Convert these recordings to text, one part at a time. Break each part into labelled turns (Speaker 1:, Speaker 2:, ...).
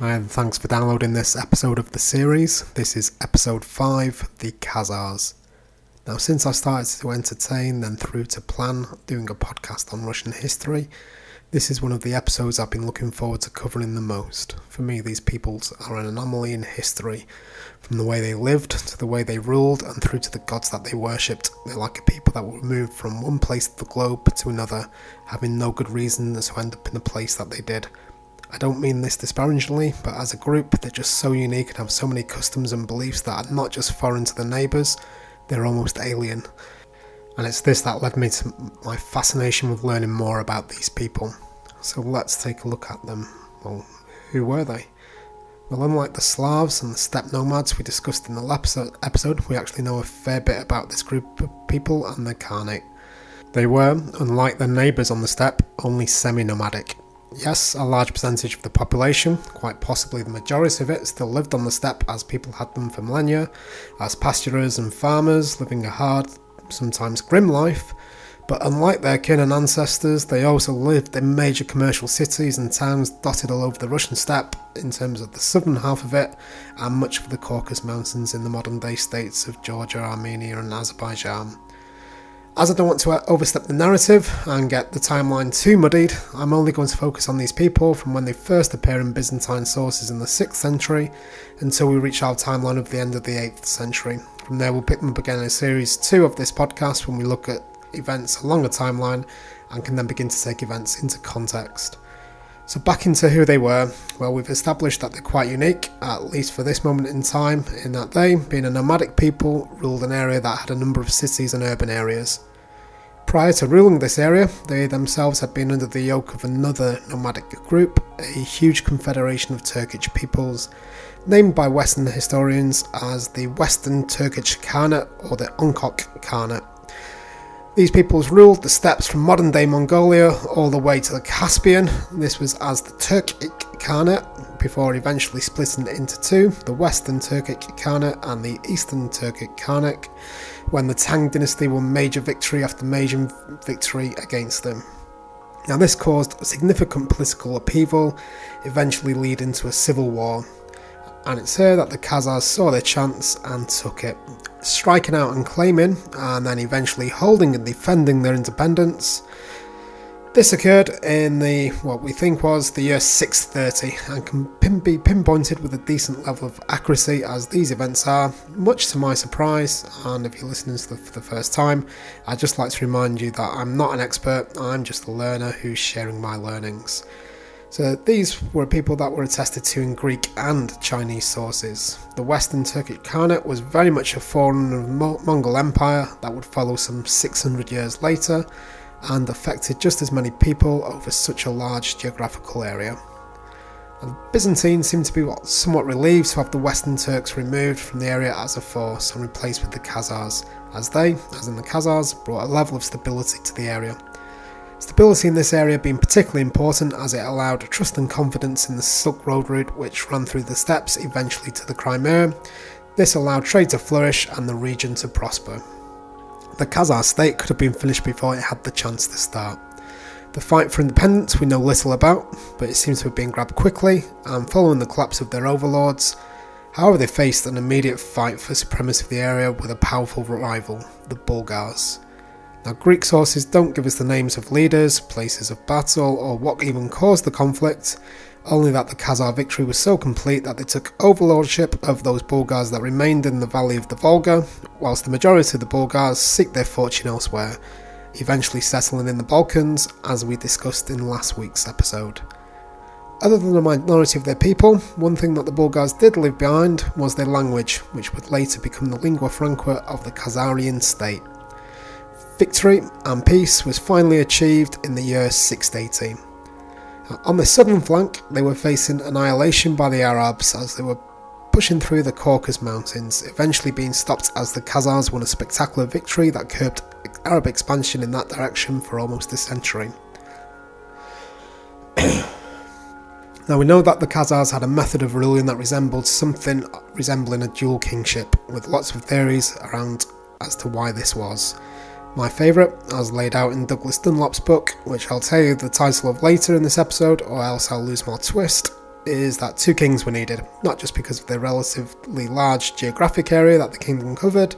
Speaker 1: And thanks for downloading this episode of the series. This is episode 5, the Khazars. Now, since I started to entertain, then through to plan doing a podcast on Russian history, this is one of the episodes I've been looking forward to covering the most. For me, these peoples are an anomaly in history. From the way they lived, to the way they ruled, and through to the gods that they worshipped. They're like a people that were moved from one place of the globe to another, having no good reason to end up in the place that they did. I don't mean this disparagingly, but as a group, they're just so unique and have so many customs and beliefs that are not just foreign to the neighbours, they're almost alien. And it's this that led me to my fascination with learning more about these people. So let's take a look at them. Well, who were they? Well, unlike the Slavs and the steppe nomads we discussed in the episode, we actually know a fair bit about this group of people and their Khanate. They were, unlike their neighbours on the steppe, only semi-nomadic. Yes, a large percentage of the population, quite possibly the majority of it, still lived on the steppe as people had them for millennia, as pasturers and farmers, living a hard, sometimes grim life. But unlike their kin and ancestors, they also lived in major commercial cities and towns dotted all over the Russian steppe in terms of the southern half of it and much of the Caucasus Mountains in the modern day states of Georgia, Armenia and Azerbaijan. As I don't want to overstep the narrative and get the timeline too muddied, I'm only going to focus on these people from when they first appear in Byzantine sources in the 6th century until we reach our timeline of the end of the 8th century. From there we'll pick them up again in series 2 of this podcast when we look at events along a timeline and can then begin to take events into context. So back into who they were. Well, we've established that they're quite unique, at least for this moment in time, in that they, being a nomadic people, ruled an area that had a number of cities and urban areas. Prior to ruling this area, they themselves had been under the yoke of another nomadic group, a huge confederation of Turkic peoples, named by Western historians as the Western Turkic Khanate or the Onkok Khanate. These peoples ruled the steppes from modern-day Mongolia all the way to the Caspian. This was as the Turkic Khanate, before eventually splitting into two, the Western Turkic Khanate and the Eastern Turkic Khanate, when the Tang dynasty won major victory after major victory against them. Now this caused significant political upheaval, eventually leading to a civil war. And it's here that the Khazars saw their chance and took it, striking out and claiming, and then eventually holding and defending their independence. This occurred in what we think was the year 630 and can be pinpointed with a decent level of accuracy as these events are, much to my surprise. And if you're listening to for the first time, I'd just like to remind you that I'm not an expert, I'm just a learner who's sharing my learnings. So these were people that were attested to in Greek and Chinese sources. The Western Turkic Khanate was very much a forerunner of the Mongol Empire that would follow some 600 years later and affected just as many people over such a large geographical area. The Byzantines seemed to be somewhat relieved to have the Western Turks removed from the area as a force and replaced with the Khazars, as they, as in the Khazars, brought a level of stability to the area. Stability in this area being particularly important as it allowed trust and confidence in the Silk Road route which ran through the steppes eventually to the Crimea. This allowed trade to flourish and the region to prosper. The Khazar state could have been finished before it had the chance to start. The fight for independence we know little about, but it seems to have been grabbed quickly and following the collapse of their overlords. However, they faced an immediate fight for supremacy of the area with a powerful rival, the Bulgars. Now, Greek sources don't give us the names of leaders, places of battle, or what even caused the conflict, only that the Khazar victory was so complete that they took overlordship of those Bulgars that remained in the valley of the Volga, whilst the majority of the Bulgars seek their fortune elsewhere, eventually settling in the Balkans, as we discussed in last week's episode. Other than the minority of their people, one thing that the Bulgars did leave behind was their language, which would later become the lingua franca of the Khazarian state. Victory and peace was finally achieved in the year 680. On the southern flank, they were facing annihilation by the Arabs as they were pushing through the Caucasus Mountains, eventually being stopped as the Khazars won a spectacular victory that curbed Arab expansion in that direction for almost a century. Now we know that the Khazars had a method of ruling that resembled something resembling a dual kingship, with lots of theories around as to why this was. My favourite, as laid out in Douglas Dunlop's book, which I'll tell you the title of later in this episode or else I'll lose my twist, is that two kings were needed, not just because of the relatively large geographic area that the kingdom covered,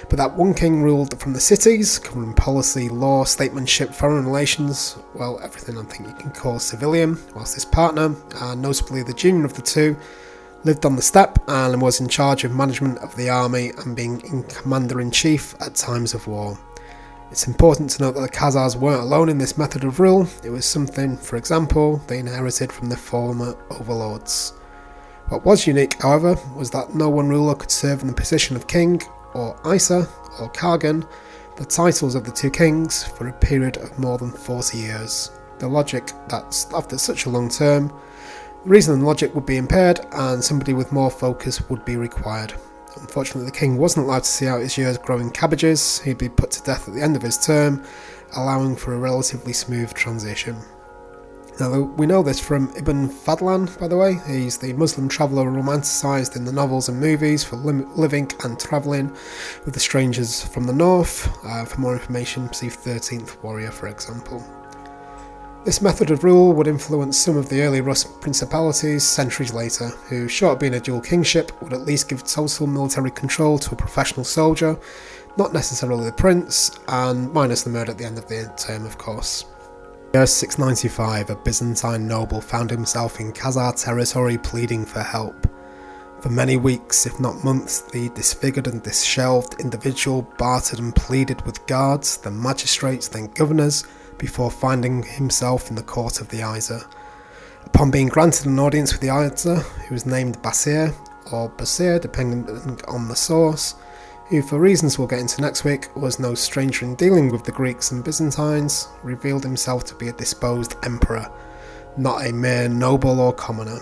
Speaker 1: but that one king ruled from the cities, covering policy, law, statesmanship, foreign relations, well, everything I think you can call civilian, whilst his partner, and notably the junior of the two, lived on the steppe and was in charge of management of the army and being in commander-in-chief at times of war. It's important to note that the Khazars weren't alone in this method of rule. It was something, for example, they inherited from their former overlords. What was unique, however, was that no one ruler could serve in the position of king, or Isa, or Khagan, the titles of the two kings, for a period of more than 40 years. The logic that after such a long term, reason and logic would be impaired and somebody with more focus would be required. Unfortunately, the king wasn't allowed to see out his years growing cabbages. He'd be put to death at the end of his term, allowing for a relatively smooth transition. Now, we know this from Ibn Fadlan, by the way. He's the Muslim traveller romanticised in the novels and movies for living and travelling with the strangers from the north. For more information, see 13th Warrior, for example. This method of rule would influence some of the early Rus principalities centuries later, who, short of being a dual kingship, would at least give total military control to a professional soldier, not necessarily the prince, and minus the murder at the end of the term, of course. In year 695, a Byzantine noble found himself in Khazar territory pleading for help. For many weeks, if not months, the disfigured and disshelved individual bartered and pleaded with guards, then magistrates, then governors, before finding himself in the court of the Isa. Upon being granted an audience with the Isa, who was named Basir, or Basir depending on the source, who for reasons we'll get into next week was no stranger in dealing with the Greeks and Byzantines, revealed himself to be a disposed emperor, not a mere noble or commoner.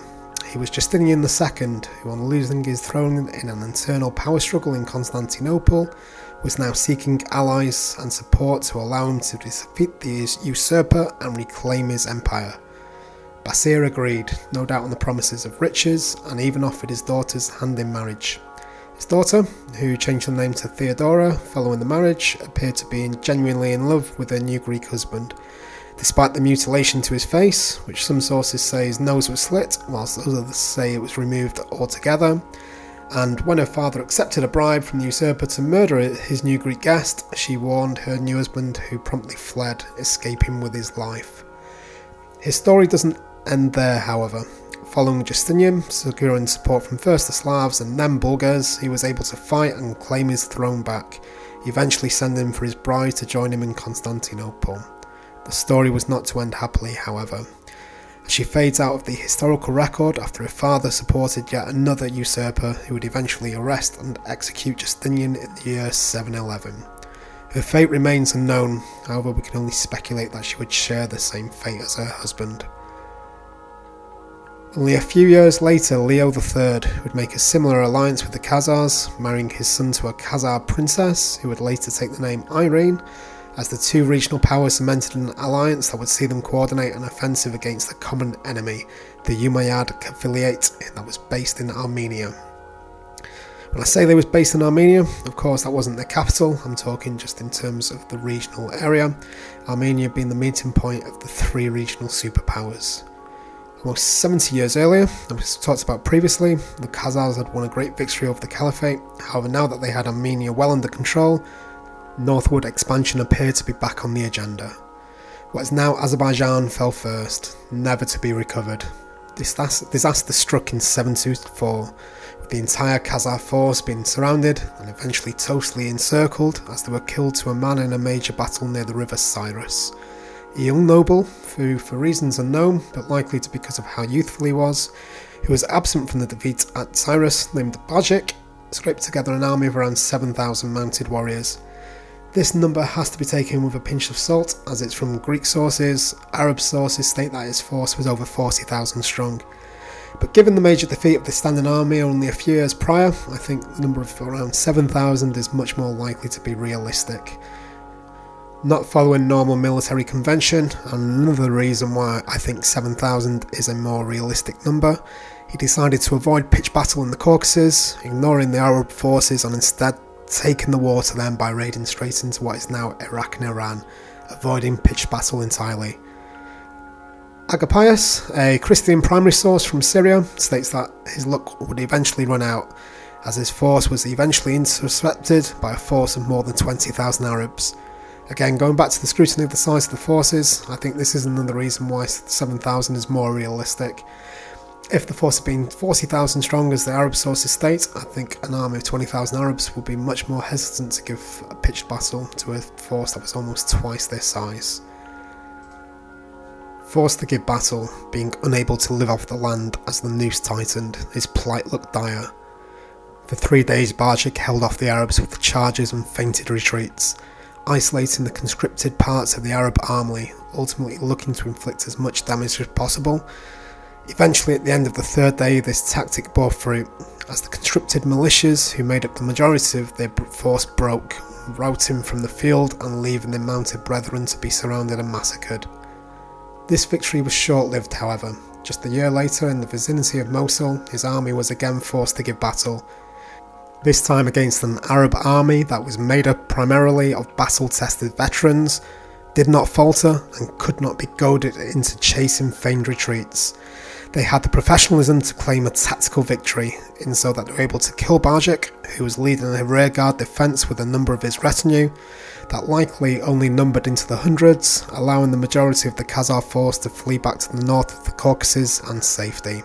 Speaker 1: He was Justinian II, who on losing his throne in an internal power struggle in Constantinople, was now seeking allies and support to allow him to defeat the usurper and reclaim his empire. Basir agreed, no doubt on the promises of riches, and even offered his daughter's hand in marriage. His daughter, who changed her name to Theodora following the marriage, appeared to be genuinely in love with her new Greek husband, despite the mutilation to his face, which some sources say his nose was slit, whilst others say it was removed altogether. And when her father accepted a bribe from the usurper to murder his new Greek guest, she warned her new husband, who promptly fled, escaping with his life. His story doesn't end there, however. Following Justinian, securing support from first the Slavs and then Bulgars, he was able to fight and claim his throne back, eventually sending for his bride to join him in Constantinople. The story was not to end happily, however. She fades out of the historical record after her father supported yet another usurper who would eventually arrest and execute Justinian in the year 711. Her fate remains unknown, however we can only speculate that she would share the same fate as her husband. Only a few years later, Leo III would make a similar alliance with the Khazars, marrying his son to a Khazar princess who would later take the name Irene, as the two regional powers cemented an alliance that would see them coordinate an offensive against the common enemy, the Umayyad Caliphate that was based in Armenia. When I say they was based in Armenia, of course that wasn't the capital, I'm talking just in terms of the regional area, Armenia being the meeting point of the three regional superpowers. Almost 70 years earlier, as we talked about previously, the Khazars had won a great victory over the Caliphate. However, now that they had Armenia well under control, northward expansion appeared to be back on the agenda. What is now Azerbaijan fell first, never to be recovered. Disaster struck in 724, with the entire Khazar force being surrounded and eventually totally encircled as they were killed to a man in a major battle near the river Cyrus. A young noble, who for reasons unknown, but likely to because of how youthful he was, who was absent from the defeat at Cyrus, named Bajik, scraped together an army of around 7,000 mounted warriors. This number has to be taken with a pinch of salt, as it's from Greek sources. Arab sources state that his force was over 40,000 strong. But given the major defeat of the standing army only a few years prior, I think the number of around 7,000 is much more likely to be realistic. Not following normal military convention, and another reason why I think 7,000 is a more realistic number, he decided to avoid pitched battle in the Caucasus, ignoring the Arab forces and instead taking the war to them by raiding straight into what is now Iraq and Iran, avoiding pitched battle entirely. Agapius, a Christian primary source from Syria, states that his luck would eventually run out, as his force was eventually intercepted by a force of more than 20,000 Arabs. Again, going back to the scrutiny of the size of the forces, I think this is another reason why 7,000 is more realistic. If the force had been 40,000 strong as the Arab sources state, I think an army of 20,000 Arabs would be much more hesitant to give a pitched battle to a force that was almost twice their size. Forced to give battle, being unable to live off the land as the noose tightened, his plight looked dire. For 3 days Bajik held off the Arabs with charges and feinted retreats, isolating the conscripted parts of the Arab army, ultimately looking to inflict as much damage as possible. Eventually, at the end of the 3rd day, this tactic bore fruit, as the conscripted militias, who made up the majority of their force, broke, routing from the field and leaving their mounted brethren to be surrounded and massacred. This victory was short-lived, however. Just a year later, in the vicinity of Mosul, his army was again forced to give battle, this time against an Arab army that was made up primarily of battle-tested veterans, did not falter and could not be goaded into chasing feigned retreats. They had the professionalism to claim a tactical victory, in so that they were able to kill Bajik, who was leading a rearguard defence with a number of his retinue, that likely only numbered into the hundreds, allowing the majority of the Khazar force to flee back to the north of the Caucasus and safety.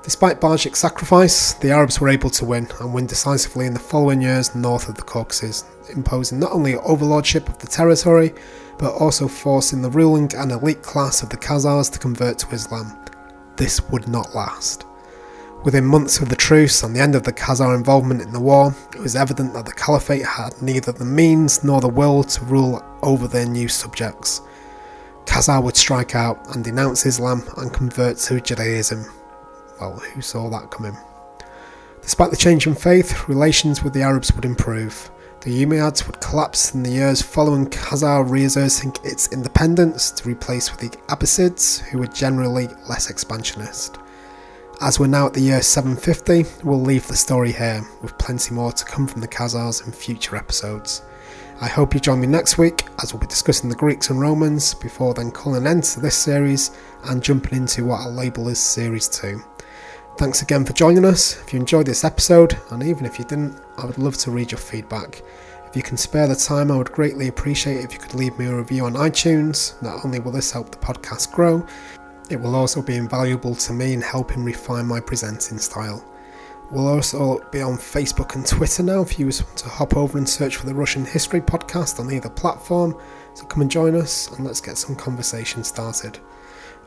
Speaker 1: Despite Bajik's sacrifice, the Arabs were able to win, and win decisively in the following years north of the Caucasus, imposing not only overlordship of the territory, but also forcing the ruling and elite class of the Khazars to convert to Islam. This would not last. Within months of the truce and the end of the Khazar involvement in the war, it was evident that the Caliphate had neither the means nor the will to rule over their new subjects. Khazar would strike out and denounce Islam and convert to Judaism. Well, who saw that coming? Despite the change in faith, relations with the Arabs would improve. The Umayyads would collapse in the years following Khazar reasserting its independence to replace with the Abbasids, who were generally less expansionist. As we're now at the year 750, we'll leave the story here, with plenty more to come from the Khazars in future episodes. I hope you join me next week, as we'll be discussing the Greeks and Romans, before then calling an end to this series and jumping into what I'll label as Series 2. Thanks again for joining us. If you enjoyed this episode, and even if you didn't, I would love to read your feedback. If you can spare the time, I would greatly appreciate if you could leave me a review on iTunes. Not only will this help the podcast grow, it will also be invaluable to me in helping refine my presenting style. We'll also be on Facebook and Twitter now if you want to hop over and search for the Russian History Podcast on either platform. So come and join us and let's get some conversation started.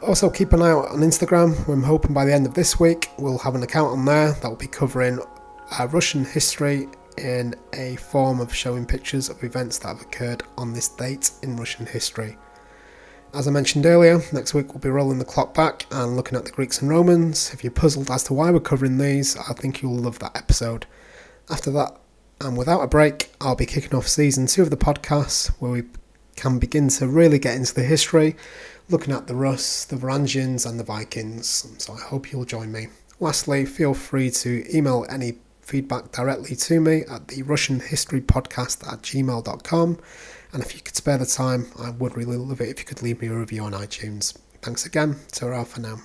Speaker 1: Also keep an eye out on Instagram, where I'm hoping by the end of this week we'll have an account on there that will be covering Russian history in a form of showing pictures of events that have occurred on this date in Russian history. As I mentioned earlier, next week we'll be rolling the clock back and looking at the Greeks and Romans. If you're puzzled as to why we're covering these, I think you'll love that episode. After that, and without a break, I'll be kicking off season 2 of the podcast, where we can begin to really get into the history, looking at the Rus, the Varangians and the Vikings, so I hope you'll join me. Lastly, feel free to email any feedback directly to me at the russianhistorypodcast@gmail.com, and if you could spare the time, I would really love it if you could leave me a review on iTunes. Thanks again, ta-ra for now.